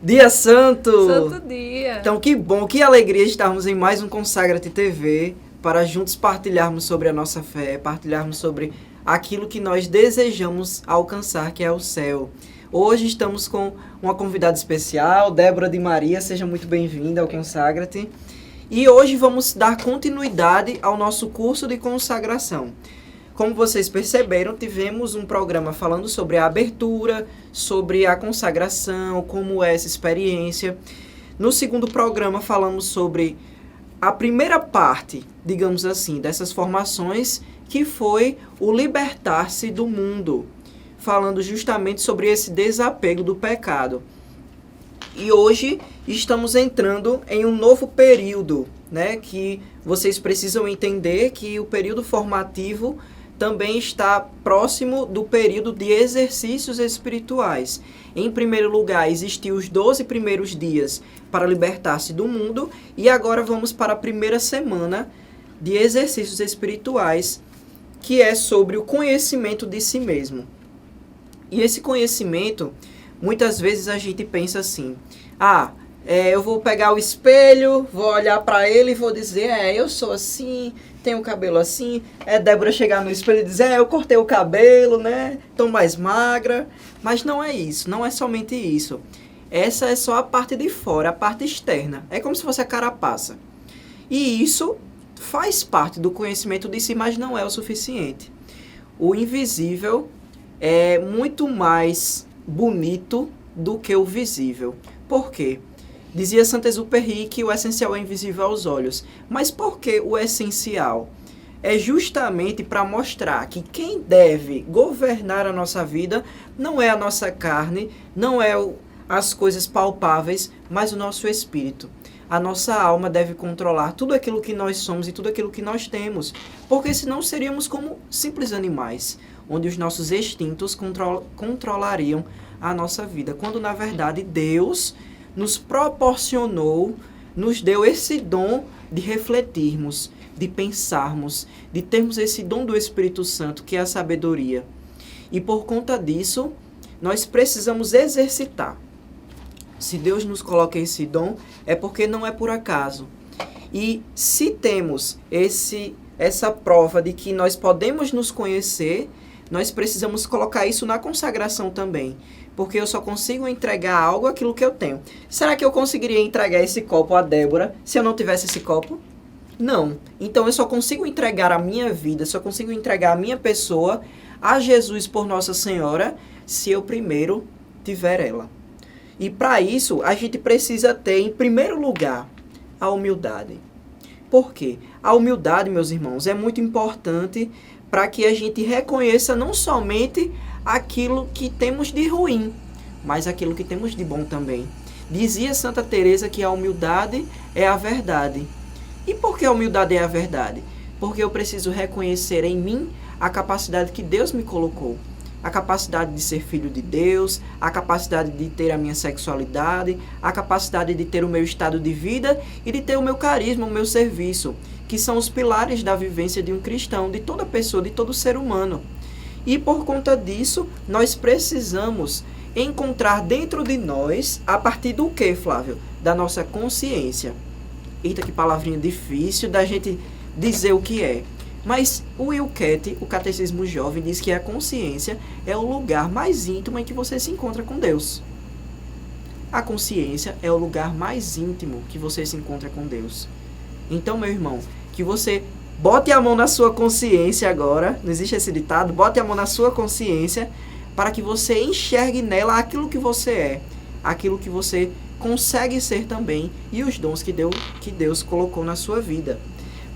Dia Santo! Santo dia! Então, que bom, que alegria estarmos em mais um Consagra-te TV para juntos partilharmos sobre a nossa fé, partilharmos sobre aquilo que nós desejamos alcançar, que é o céu. Hoje estamos com uma convidada especial, Débora de Maria, seja muito bem-vinda ao Consagra-te. E hoje vamos dar continuidade ao nosso curso de consagração. Como vocês perceberam, tivemos um programa falando sobre a abertura, sobre a consagração, como é essa experiência. No segundo programa falamos sobre a primeira parte, digamos assim, dessas formações, que foi o libertar-se do mundo, falando justamente sobre esse desapego do pecado. E hoje estamos entrando em um novo período, né, que vocês precisam entender que o período formativo também está próximo do período de exercícios espirituais. Em primeiro lugar, existiam os 12 primeiros dias para libertar-se do mundo, e agora vamos para a primeira semana de exercícios espirituais, que é sobre o conhecimento de si mesmo. E esse conhecimento, muitas vezes a gente pensa assim, eu vou pegar o espelho, vou olhar para ele e vou dizer, eu sou assim, tenho o cabelo assim. Débora chegar no espelho e dizer, eu cortei o cabelo, né? Tô mais magra. Mas não é isso, não é somente isso. Essa é só a parte de fora, a parte externa. É como se fosse a carapaça. E isso faz parte do conhecimento de si, mas não é o suficiente. O invisível é muito mais bonito do que o visível. Por quê? Dizia Saint-Exupéry que o essencial é invisível aos olhos. Mas por que o essencial? É justamente para mostrar que quem deve governar a nossa vida não é a nossa carne, não é as coisas palpáveis, mas o nosso espírito. A nossa alma deve controlar tudo aquilo que nós somos e tudo aquilo que nós temos. Porque senão seríamos como simples animais, onde os nossos instintos controlariam a nossa vida. Quando na verdade Deus nos proporcionou, nos deu esse dom de refletirmos, de pensarmos, de termos esse dom do Espírito Santo, que é a sabedoria. E por conta disso, nós precisamos exercitar. Se Deus nos coloca esse dom, é porque não é por acaso. E se temos essa prova de que nós podemos nos conhecer, nós precisamos colocar isso na consagração também. Porque eu só consigo entregar algo aquilo que eu tenho. Será que eu conseguiria entregar esse copo a Débora se eu não tivesse esse copo? Não. Então eu só consigo entregar a minha vida, só consigo entregar a minha pessoa a Jesus por Nossa Senhora se eu primeiro tiver ela. E para isso a gente precisa ter, em primeiro lugar, a humildade. Por quê? A humildade, meus irmãos, é muito importante para que a gente reconheça não somente aquilo que temos de ruim, mas aquilo que temos de bom também. Dizia Santa Teresa que a humildade é a verdade. E por que a humildade é a verdade? Porque eu preciso reconhecer em mim a capacidade que Deus me colocou. A capacidade de ser filho de Deus, a capacidade de ter a minha sexualidade, a capacidade de ter o meu estado de vida e de ter o meu carisma, o meu serviço, que são os pilares da vivência de um cristão, de toda pessoa, de todo ser humano. E por conta disso, nós precisamos encontrar dentro de nós, a partir do que, Flávio? Da nossa consciência. Eita, que palavrinha difícil da gente dizer o que é. Mas o Wilkett, o Catecismo Jovem, diz que a consciência é o lugar mais íntimo em que você se encontra com Deus. A consciência é o lugar mais íntimo que você se encontra com Deus. Então, meu irmão, que você bote a mão na sua consciência agora, não existe esse ditado, bote a mão na sua consciência para que você enxergue nela aquilo que você é, aquilo que você consegue ser também e os dons que Deus colocou na sua vida.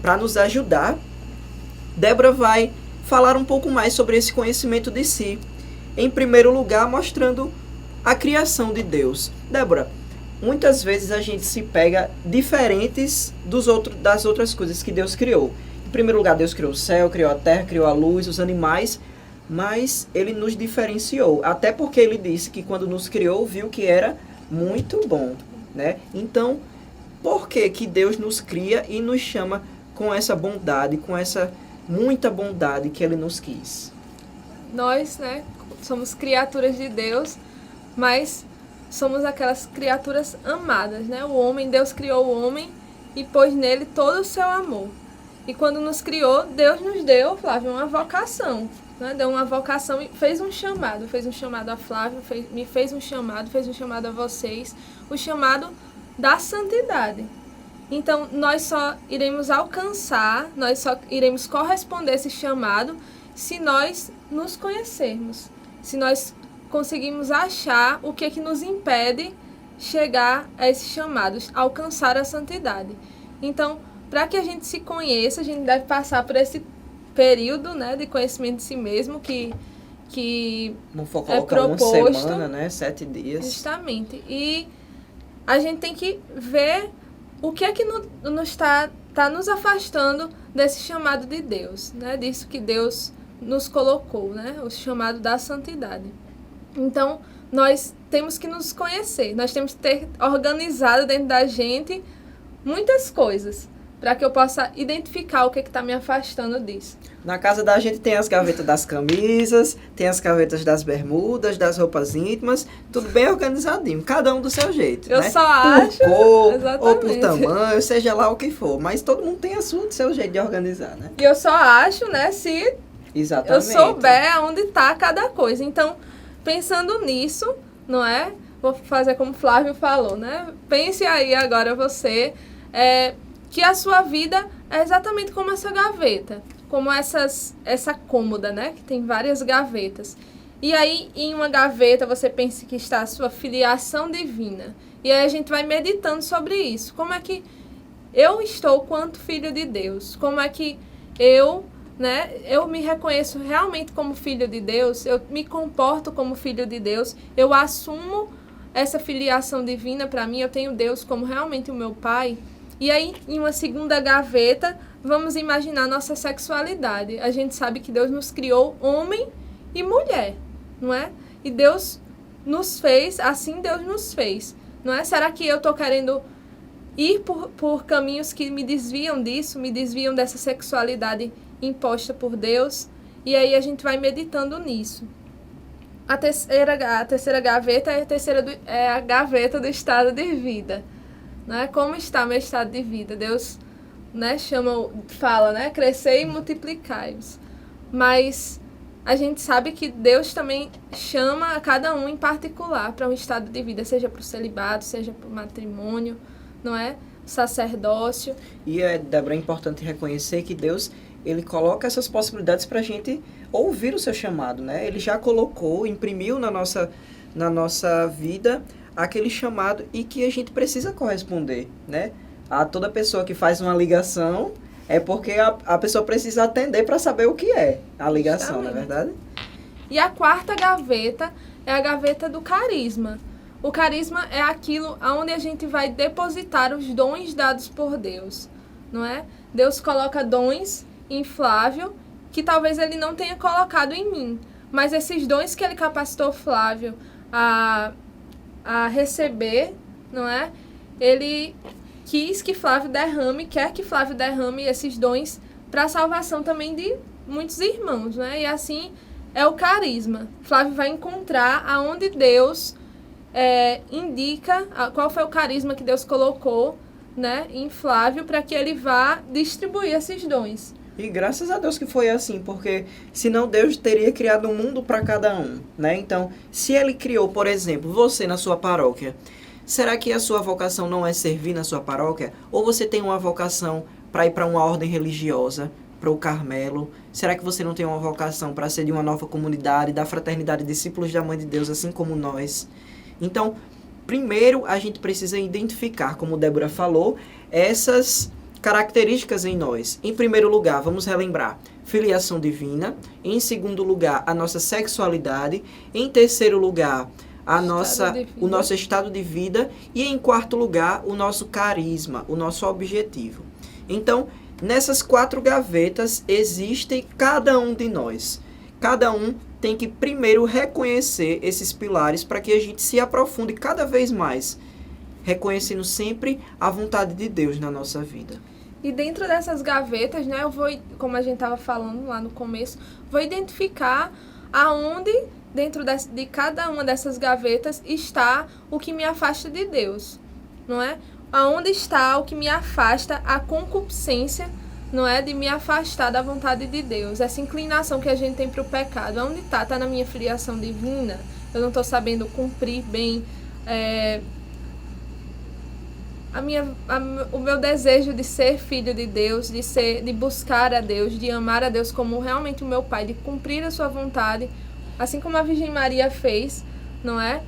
Para nos ajudar, Débora vai falar um pouco mais sobre esse conhecimento de si. Em primeiro lugar, mostrando a criação de Deus. Débora, muitas vezes a gente se pega diferentes das outras coisas que Deus criou. Em primeiro lugar, Deus criou o céu, criou a terra, criou a luz, os animais, mas Ele nos diferenciou. Até porque Ele disse que quando nos criou, viu que era muito bom, né? Então, por que Deus nos cria e nos chama com essa bondade, com essa muita bondade que Ele nos quis. Nós, né, somos criaturas de Deus, mas somos aquelas criaturas amadas, né? O homem, Deus criou o homem e pôs nele todo o seu amor. E quando nos criou, Deus nos deu, Flávio, uma vocação, né? Deu uma vocação e fez um chamado a Flávio, fez um chamado a vocês, o chamado da santidade. Então, nós só iremos alcançar, nós só iremos corresponder a esse chamado se nós nos conhecermos, se nós conseguimos achar o que nos impede chegar a esse chamado, alcançar a santidade. Então, para que a gente se conheça, a gente deve passar por esse período, né, de conhecimento de si mesmo que Não for é colocar uma proposto. semana, né? 7 dias. Justamente. E a gente tem que ver o que é que nos tá nos afastando desse chamado de Deus, né? Disso que Deus nos colocou, né? O chamado da santidade. Então, nós temos que nos conhecer, nós temos que ter organizado dentro da gente muitas coisas, para que eu possa identificar o que está me afastando disso. Na casa da gente tem as gavetas das camisas, tem as gavetas das bermudas, das roupas íntimas, tudo bem organizadinho, cada um do seu jeito. Eu né? só acho... Por cor, exatamente. ou por tamanho, seja lá o que for. Mas todo mundo tem do seu jeito de organizar, né? E eu só acho, né, se Exatamente. eu souber onde está cada coisa. Então, pensando nisso, não é? Vou fazer como o Flávio falou, né? Pense aí agora você, que a sua vida é exatamente como essa gaveta, como essa cômoda, né? Que tem várias gavetas. E aí, em uma gaveta, você pensa que está a sua filiação divina. E aí a gente vai meditando sobre isso. Como é que eu estou quanto filho de Deus? Como é que eu me reconheço realmente como filho de Deus? Eu me comporto como filho de Deus? Eu assumo essa filiação divina para mim? Eu tenho Deus como realmente o meu Pai? E aí, em uma segunda gaveta, vamos imaginar nossa sexualidade. A gente sabe que Deus nos criou homem e mulher, não é? E Deus nos fez, assim Deus nos fez, não é? Será que eu estou querendo ir por caminhos que me desviam disso, me desviam dessa sexualidade imposta por Deus? E aí a gente vai meditando nisso. A terceira gaveta é a gaveta do estado de vida. Né? Como está meu estado de vida? Deus, né, fala, né? Crescer e multiplicai-vos. Mas a gente sabe que Deus também chama a cada um em particular para um estado de vida, seja para o celibato, seja para o matrimônio, não é? Sacerdócio. E Débora, é importante reconhecer que Deus, Ele coloca essas possibilidades para a gente ouvir o seu chamado, né? Ele já colocou, imprimiu na nossa vida aquele chamado e que a gente precisa corresponder, né? A toda pessoa que faz uma ligação é porque a pessoa precisa atender para saber o que é a ligação, não é verdade? E a quarta gaveta é a gaveta do carisma. O carisma é aquilo onde a gente vai depositar os dons dados por Deus, não é? Deus coloca dons em Flávio que talvez ele não tenha colocado em mim, mas esses dons que ele capacitou Flávio a receber, não é? Ele quer que Flávio derrame esses dons para a salvação também de muitos irmãos, né? E assim é o carisma. Flávio vai encontrar aonde Deus indica qual foi o carisma que Deus colocou, né, em Flávio para que ele vá distribuir esses dons. E graças a Deus que foi assim, porque senão Deus teria criado um mundo para cada um, né? Então, se Ele criou, por exemplo, você na sua paróquia, será que a sua vocação não é servir na sua paróquia? Ou você tem uma vocação para ir para uma ordem religiosa, para o Carmelo? Será que você não tem uma vocação para ser de uma nova comunidade, da fraternidade discípulos da Mãe de Deus, assim como nós? Então, primeiro a gente precisa identificar, como Débora falou, essas características em nós. Em primeiro lugar, vamos relembrar, filiação divina. Em segundo lugar, a nossa sexualidade. Em terceiro lugar, o nosso estado de vida. E em quarto lugar, o nosso carisma, o nosso objetivo. Então, nessas 4 gavetas existem cada um de nós. Cada um tem que primeiro reconhecer esses pilares para que a gente se aprofunde cada vez mais, reconhecendo sempre a vontade de Deus na nossa vida. E dentro dessas gavetas, né, eu vou, como a gente estava falando lá no começo, vou identificar aonde, dentro de cada uma dessas gavetas, está o que me afasta de Deus, não é? Aonde está o que me afasta, a concupiscência, não é? De me afastar da vontade de Deus. Essa inclinação que a gente tem para o pecado. Aonde está? Está na minha filiação divina? Eu não estou sabendo cumprir bem o meu desejo de ser filho de Deus, de buscar a Deus, de amar a Deus como realmente o meu Pai, de cumprir a sua vontade, assim como a Virgem Maria fez, não é?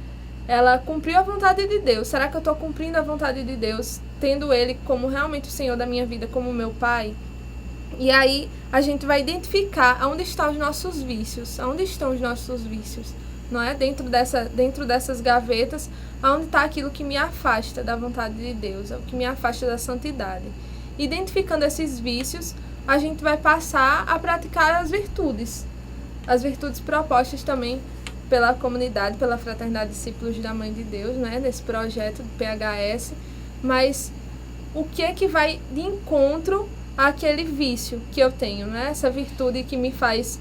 Ela cumpriu a vontade de Deus. Será que eu estou cumprindo a vontade de Deus, tendo Ele como realmente o Senhor da minha vida, como meu Pai? E aí a gente vai identificar aonde estão os nossos vícios, aonde estão os nossos vícios, não é? Dentro dessas gavetas, aonde está aquilo que me afasta da vontade de Deus, o que me afasta da santidade. Identificando esses vícios, a gente vai passar a praticar as virtudes propostas também pela comunidade, pela Fraternidade Discípulos da Mãe de Deus, né, nesse projeto do PHS, mas o que é que vai de encontro àquele vício que eu tenho, né? Essa virtude que me faz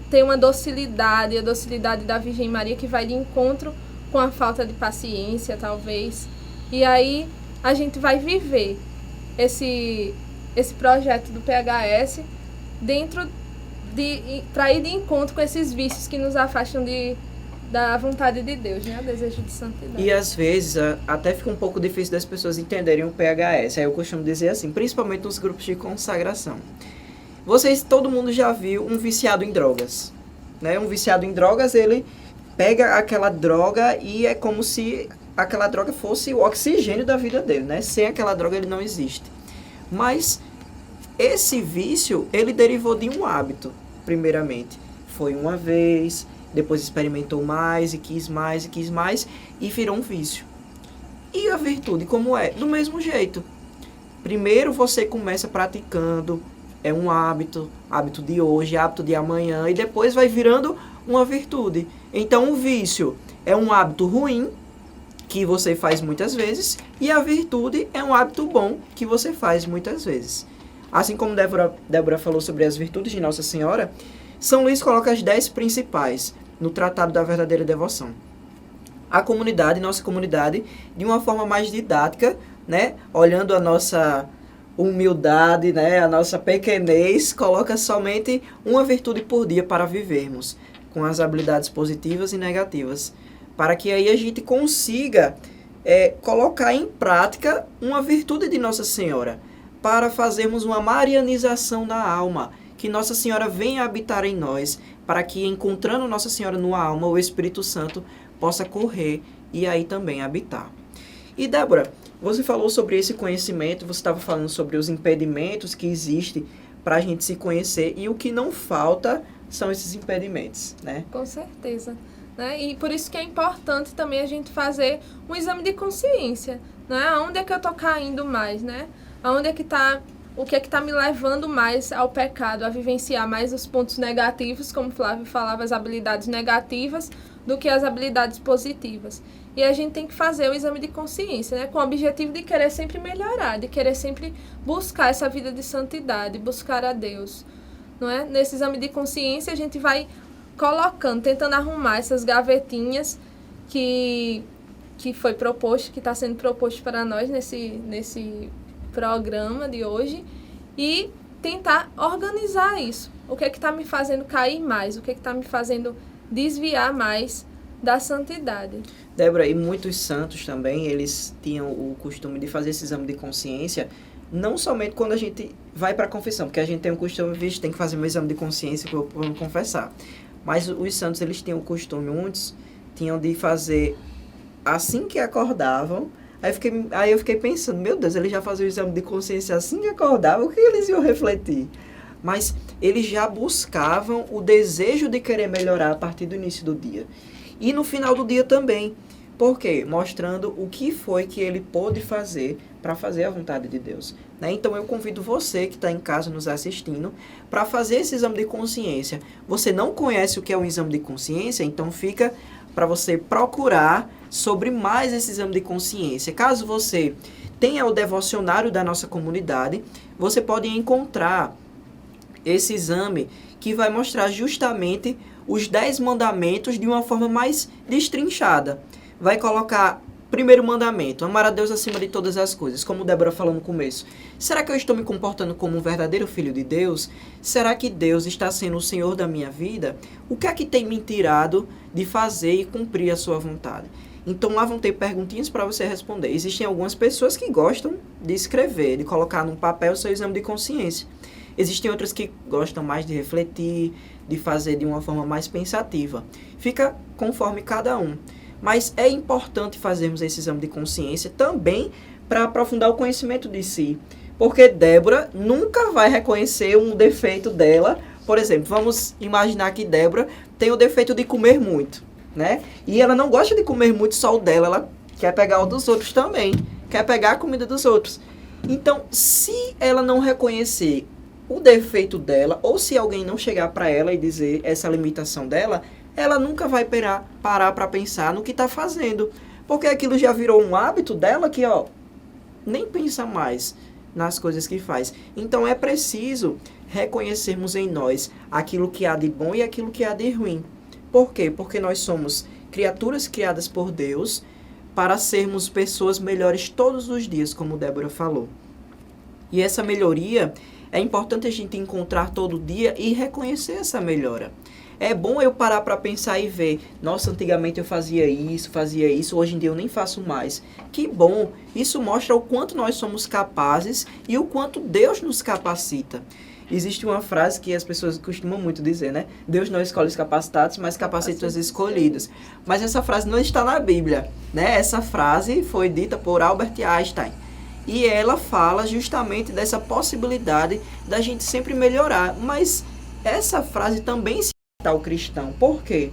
ter uma docilidade, a docilidade da Virgem Maria, que vai de encontro com a falta de paciência, talvez. E aí a gente vai viver esse projeto do PHS para ir de encontro com esses vícios que nos afastam da vontade de Deus, né? O desejo de santidade. E às vezes até fica um pouco difícil das pessoas entenderem o PHS. Aí eu costumo dizer assim, principalmente nos grupos de consagração. Todo mundo já viu um viciado em drogas, né? Um viciado em drogas, ele pega aquela droga e é como se aquela droga fosse o oxigênio da vida dele, né? Sem aquela droga ele não existe. Mas esse vício, ele derivou de um hábito, primeiramente. Foi uma vez, depois experimentou mais, e quis mais, e virou um vício. E a virtude, como é? Do mesmo jeito. Primeiro você começa praticando, é um hábito de hoje, hábito de amanhã, e depois vai virando uma virtude. Então o vício é um hábito ruim, que você faz muitas vezes, e a virtude é um hábito bom, que você faz muitas vezes. Assim como Débora falou sobre as virtudes de Nossa Senhora, São Luís coloca as 10 principais no Tratado da Verdadeira Devoção. Nossa comunidade, de uma forma mais didática, né, olhando a nossa humildade, né, a nossa pequenez, coloca somente uma virtude por dia para vivermos, com as habilidades positivas e negativas, para que aí a gente consiga colocar em prática uma virtude de Nossa Senhora, para fazermos uma marianização da alma, que Nossa Senhora venha habitar em nós, para que, encontrando Nossa Senhora no alma, o Espírito Santo possa correr e aí também habitar. E Débora, você falou sobre esse conhecimento, você estava falando sobre os impedimentos que existem para a gente se conhecer, e o que não falta são esses impedimentos, né? Com certeza. Né? E por isso que é importante também a gente fazer um exame de consciência, né? Aonde é que eu estou caindo mais, né? Aonde é que está, o que é que está me levando mais ao pecado, a vivenciar mais os pontos negativos, como Flávio falava, as habilidades negativas, do que as habilidades positivas. E a gente tem que fazer o exame de consciência, né? Com o objetivo de querer sempre melhorar, de querer sempre buscar essa vida de santidade, buscar a Deus, não é? Nesse exame de consciência a gente vai colocando, tentando arrumar essas gavetinhas que foi proposto, que está sendo proposto para nós nesse programa de hoje, e tentar organizar isso. O que é que está me fazendo cair mais? O que é que está me fazendo desviar mais da santidade? Débora, e muitos santos também, eles tinham o costume de fazer esse exame de consciência, não somente quando a gente vai para a confissão, porque a gente tem um costume, tem que fazer um exame de consciência para me confessar. Mas os santos, eles tinham o costume, muitos tinham de fazer assim que acordavam. Aí eu fiquei pensando, meu Deus, eles já faziam o exame de consciência assim que acordavam, o que eles iam refletir? Mas eles já buscavam o desejo de querer melhorar a partir do início do dia. E no final do dia também. Por quê? Mostrando o que foi que ele pôde fazer para fazer a vontade de Deus. Né? Então eu convido você que está em casa nos assistindo para fazer esse exame de consciência. Você não conhece o que é um exame de consciência? Então fica para você procurar sobre mais esse exame de consciência. Caso você tenha o devocionário da nossa comunidade, você pode encontrar esse exame que vai mostrar justamente os 10 mandamentos de uma forma mais destrinchada. Vai colocar, primeiro mandamento, amar a Deus acima de todas as coisas, como Débora falou no começo. Será que eu estou me comportando como um verdadeiro filho de Deus? Será que Deus está sendo o Senhor da minha vida? O que é que tem me tirado de fazer e cumprir a sua vontade? Então lá vão ter perguntinhas para você responder. Existem algumas pessoas que gostam de escrever, de colocar num papel o seu exame de consciência. Existem outras que gostam mais de refletir, de fazer de uma forma mais pensativa. Fica conforme cada um. Mas é importante fazermos esse exame de consciência também para aprofundar o conhecimento de si. Porque Débora nunca vai reconhecer um defeito dela. Por exemplo, vamos imaginar que Débora tem o defeito de comer muito, né? E ela não gosta de comer muito só o dela, ela quer pegar o dos outros também. Quer pegar a comida dos outros. Então, se ela não reconhecer o defeito dela, ou se alguém não chegar para ela e dizer essa limitação dela, ela nunca vai parar para pensar no que está fazendo. Porque aquilo já virou um hábito dela que, nem pensa mais nas coisas que faz. Então é preciso reconhecermos em nós aquilo que há de bom e aquilo que há de ruim. Por quê? Porque nós somos criaturas criadas por Deus para sermos pessoas melhores todos os dias, como Débora falou. E essa melhoria é importante a gente encontrar todo dia e reconhecer essa melhora. É bom eu parar para pensar e ver, nossa, antigamente eu fazia isso, hoje em dia eu nem faço mais. Que bom! Isso mostra o quanto nós somos capazes e o quanto Deus nos capacita. Existe uma frase que as pessoas costumam muito dizer, né? Deus não escolhe os capacitados, mas capacita os escolhidos. Mas essa frase não está na Bíblia, né? Essa frase foi dita por Albert Einstein. E ela fala justamente dessa possibilidade da gente sempre melhorar. Mas essa frase também se ao cristão. Por quê?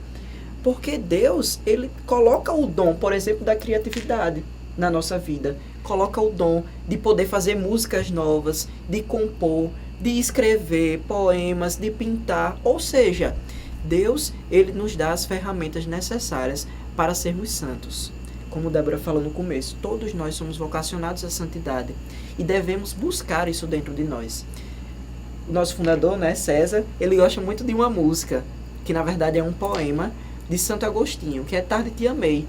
Porque Deus, ele coloca o dom, por exemplo, da criatividade na nossa vida. Coloca o dom de poder fazer músicas novas, de compor, de escrever poemas, de pintar. Ou seja, Deus, ele nos dá as ferramentas necessárias para sermos santos. Como Débora falou no começo, todos nós somos vocacionados à santidade e devemos buscar isso dentro de nós. O nosso fundador, né, César, ele gosta muito de uma música, que na verdade é um poema de Santo Agostinho, que é Tarde Te Amei.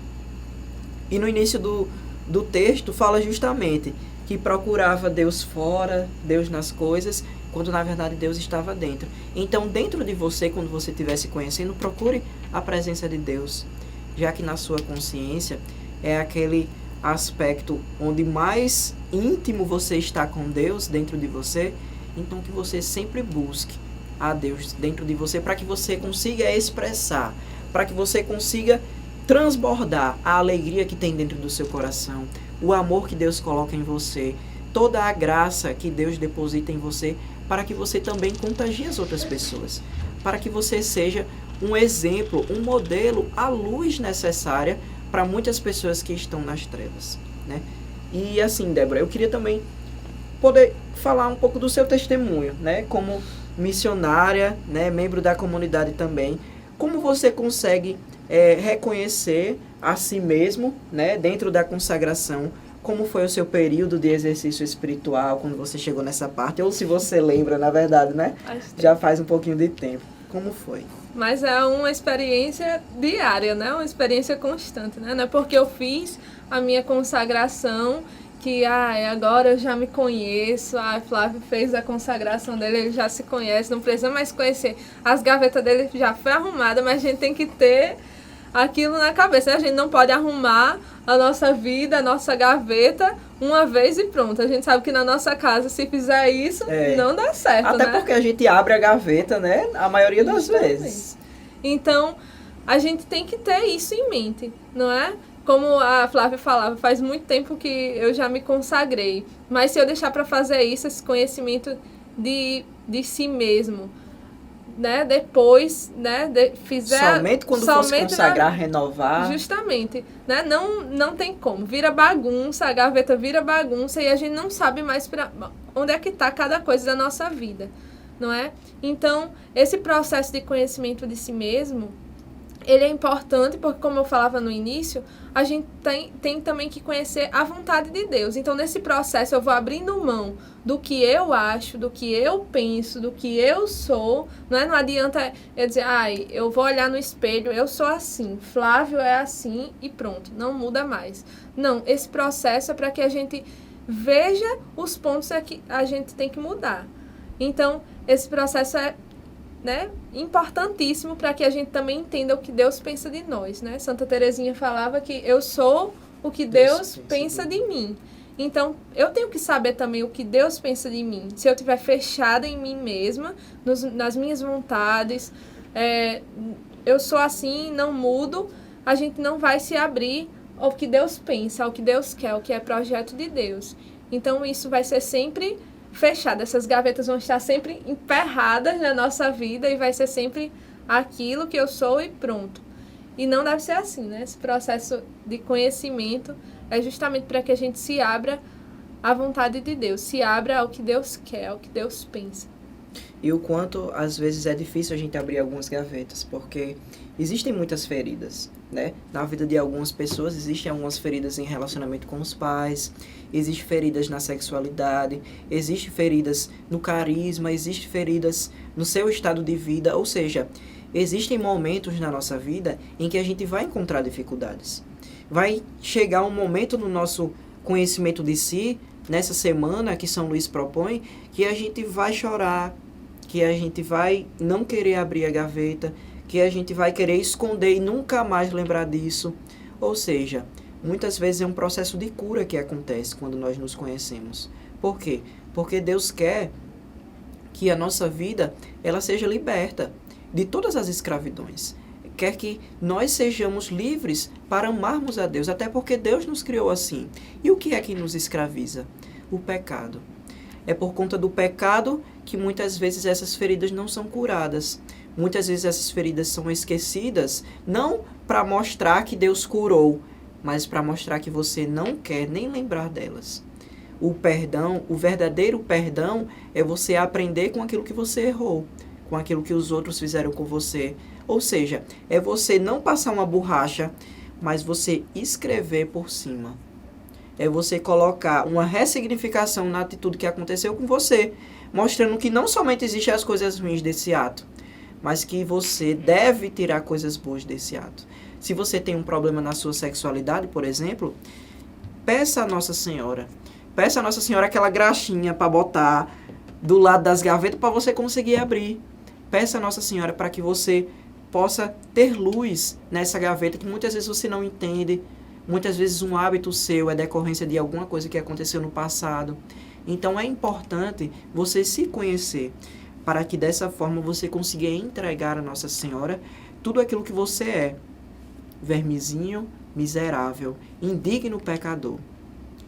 E no início do texto fala justamente que procurava Deus fora, Deus nas coisas, quando na verdade Deus estava dentro. Então, dentro de você, quando você estiver se conhecendo, procure a presença de Deus, já que na sua consciência é aquele aspecto onde mais íntimo você está com Deus dentro de você. Então que você sempre busque a Deus dentro de você para que você consiga expressar, para que você consiga transbordar a alegria que tem dentro do seu coração, o amor que Deus coloca em você, toda a graça que Deus deposita em você, para que você também contagie as outras pessoas, para que você seja um exemplo, um modelo, a luz necessária para muitas pessoas que estão nas trevas, né? E assim, Débora, eu queria também poder falar um pouco do seu testemunho, né? Como missionária, né? Membro da comunidade também. Como você consegue reconhecer a si mesmo, né? Dentro da consagração, como foi o seu período de exercício espiritual, quando você chegou nessa parte? Ou se você lembra, na verdade, né? Já faz um pouquinho de tempo. Como foi? Mas é uma experiência diária, né? Uma experiência constante, né? Não é porque eu fiz a minha consagração que agora eu já me conheço, Flávio fez a consagração dele, ele já se conhece, não precisa mais conhecer. As gavetas dele já foi arrumada, mas a gente tem que ter aquilo na cabeça. A gente não pode arrumar a nossa vida, a nossa gaveta uma vez e pronto. A gente sabe que na nossa casa, se fizer isso, não dá certo, até né? Porque a gente abre a gaveta, né? A maioria das vezes. Então, a gente tem que ter isso em mente, não é? Como a Flávia falava, faz muito tempo que eu já me consagrei. Mas se eu deixar para fazer isso, esse conhecimento de si mesmo, né? Depois, né? Somente quando for se consagrar, renovar. Justamente, né? Não tem como. Vira bagunça, a gaveta vira bagunça e a gente não sabe mais onde é que está cada coisa da nossa vida, não é? Então, esse processo de conhecimento de si mesmo, ele é importante porque, como eu falava no início, a gente tem também que conhecer a vontade de Deus. Então, nesse processo, eu vou abrindo mão do que eu acho, do que eu penso, do que eu sou. Não adianta eu dizer, eu vou olhar no espelho, eu sou assim, Flávio é assim e pronto, não muda mais. Não, esse processo é para que a gente veja os pontos que a gente tem que mudar. Então, esse processo é, né, importantíssimo para que a gente também entenda o que Deus pensa de nós, né? Santa Teresinha falava que eu sou o que Deus pensa de mim. Então, eu tenho que saber também o que Deus pensa de mim. Se eu estiver fechada em mim mesma, nas minhas vontades, eu sou assim, não mudo, a gente não vai se abrir ao que Deus pensa, ao que Deus quer, ao que é projeto de Deus. Então, isso vai ser sempre fechado. Essas gavetas vão estar sempre emperradas na nossa vida e vai ser sempre aquilo que eu sou e pronto. E não deve ser assim, né? Esse processo de conhecimento é justamente para que a gente se abra à vontade de Deus, se abra ao que Deus quer, ao que Deus pensa. E o quanto, às vezes, é difícil a gente abrir algumas gavetas, porque existem muitas feridas, né? Na vida de algumas pessoas, existem algumas feridas em relacionamento com os pais, existem feridas na sexualidade, existem feridas no carisma, existem feridas no seu estado de vida, ou seja, existem momentos na nossa vida em que a gente vai encontrar dificuldades. Vai chegar um momento no nosso conhecimento de si, nessa semana que São Luís propõe, que a gente vai chorar, que a gente vai não querer abrir a gaveta, que a gente vai querer esconder e nunca mais lembrar disso. Ou seja, muitas vezes é um processo de cura que acontece quando nós nos conhecemos. Por quê? Porque Deus quer que a nossa vida ela seja liberta de todas as escravidões. Quer que nós sejamos livres para amarmos a Deus, até porque Deus nos criou assim. E o que é que nos escraviza? O pecado. É por conta do pecado que muitas vezes essas feridas não são curadas. Muitas vezes essas feridas são esquecidas, não para mostrar que Deus curou, mas para mostrar que você não quer nem lembrar delas. O perdão, o verdadeiro perdão, é você aprender com aquilo que você errou, com aquilo que os outros fizeram com você. Ou seja, é você não passar uma borracha, mas você escrever por cima. É você colocar uma ressignificação na atitude que aconteceu com você, mostrando que não somente existem as coisas ruins desse ato, mas que você deve tirar coisas boas desse ato. Se você tem um problema na sua sexualidade, por exemplo, peça a Nossa Senhora. Peça a Nossa Senhora aquela graxinha para botar do lado das gavetas para você conseguir abrir. Peça a Nossa Senhora para que você possa ter luz nessa gaveta que muitas vezes você não entende. Muitas vezes um hábito seu é decorrência de alguma coisa que aconteceu no passado. Então é importante você se conhecer, para que dessa forma você consiga entregar a Nossa Senhora tudo aquilo que você é. Vermezinho, miserável, indigno pecador.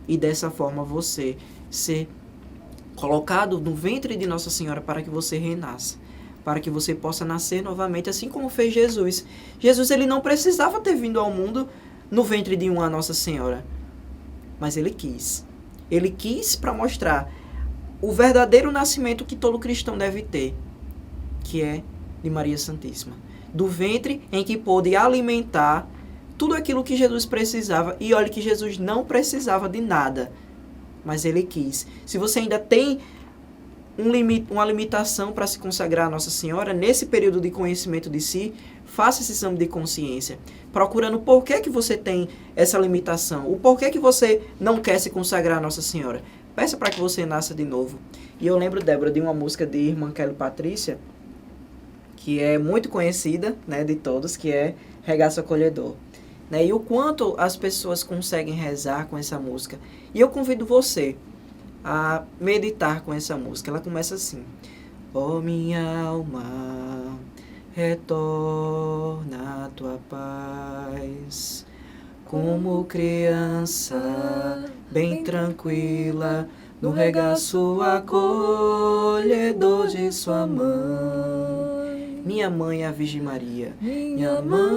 E dessa forma você ser colocado no ventre de Nossa Senhora para que você renasça, para que você possa nascer novamente, assim como fez Jesus. Jesus ele não precisava ter vindo ao mundo no ventre de uma Nossa Senhora, mas ele quis. Ele quis para mostrar o verdadeiro nascimento que todo cristão deve ter, que é de Maria Santíssima. Do ventre em que pôde alimentar tudo aquilo que Jesus precisava. E olha que Jesus não precisava de nada, mas ele quis. Se você ainda tem uma limitação para se consagrar a Nossa Senhora, nesse período de conhecimento de si, faça esse exame de consciência, procurando o porquê que você tem essa limitação, o porquê que você não quer se consagrar a Nossa Senhora. Peça para que você nasça de novo. E eu lembro, Débora, de uma música de Irmã Kelly Patrícia, que é muito conhecida, né, de todos, que é Regaço Acolhedor. Né? E o quanto as pessoas conseguem rezar com essa música. E eu convido você a meditar com essa música. Ela começa assim: ó minha alma, retorna a tua paz, como criança bem tranquila, no regaço acolhedor de sua mãe. Minha mãe é a Virgem Maria. Minha mãe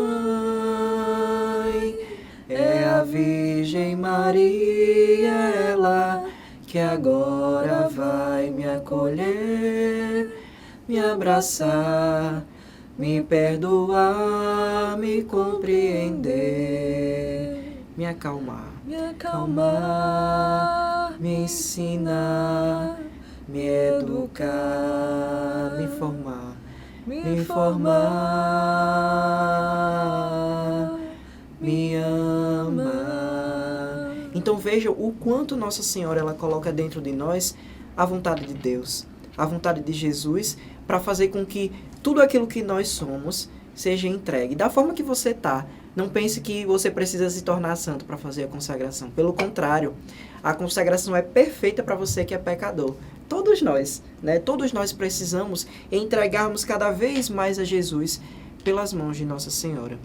é a Virgem Maria, ela que agora vai me acolher, me abraçar, me perdoar, me compreender, me acalmar, me ensinar, me educar, me formar, me ama. Então veja o quanto Nossa Senhora ela coloca dentro de nós a vontade de Deus, a vontade de Jesus, para fazer com que tudo aquilo que nós somos seja entregue. Da forma que você está, não pense que você precisa se tornar santo para fazer a consagração. Pelo contrário, a consagração é perfeita para você que é pecador. Todos nós, né? Todos nós precisamos entregarmos cada vez mais a Jesus pelas mãos de Nossa Senhora.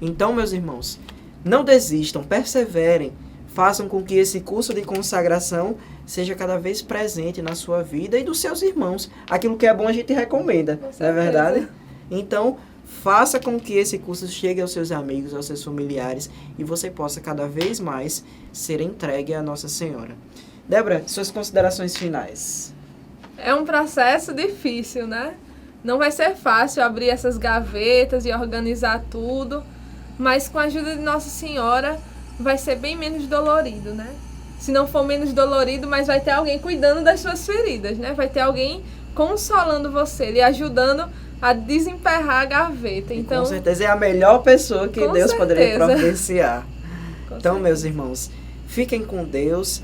Então, meus irmãos, não desistam, perseverem, façam com que esse curso de consagração seja cada vez presente na sua vida e dos seus irmãos. Aquilo que é bom a gente recomenda, não é verdade? Então, faça com que esse curso chegue aos seus amigos, aos seus familiares e você possa cada vez mais ser entregue à Nossa Senhora. Débora, suas considerações finais. É um processo difícil, né? Não vai ser fácil abrir essas gavetas e organizar tudo, mas com a ajuda de Nossa Senhora vai ser bem menos dolorido, né? Se não for menos dolorido, mas vai ter alguém cuidando das suas feridas, né? Vai ter alguém consolando você, lhe ajudando a desemperrar a gaveta. Então, com certeza é a melhor pessoa que Deus poderia providenciar. Então, meus irmãos, fiquem com Deus.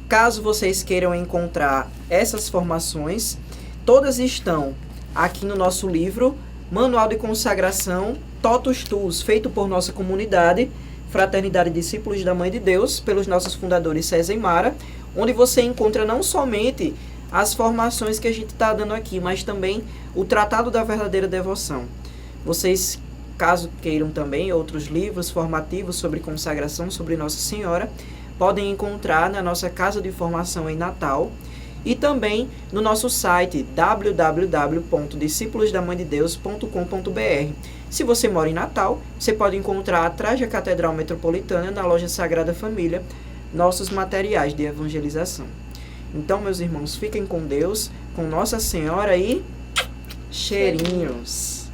Caso vocês queiram encontrar essas formações, todas estão aqui no nosso livro, Manual de Consagração, Totus Tuus, feito por nossa comunidade, Fraternidade Discípulos da Mãe de Deus, pelos nossos fundadores César e Mara, onde você encontra não somente as formações que a gente está dando aqui, mas também o Tratado da Verdadeira Devoção. Vocês, caso queiram também outros livros formativos sobre consagração, sobre Nossa Senhora, podem encontrar na nossa casa de formação em Natal e também no nosso site www.discipulosdamandedeus.com.br. Se você mora em Natal, você pode encontrar atrás da Catedral Metropolitana, na loja Sagrada Família, nossos materiais de evangelização. Então, meus irmãos, fiquem com Deus, com Nossa Senhora e cheirinhos.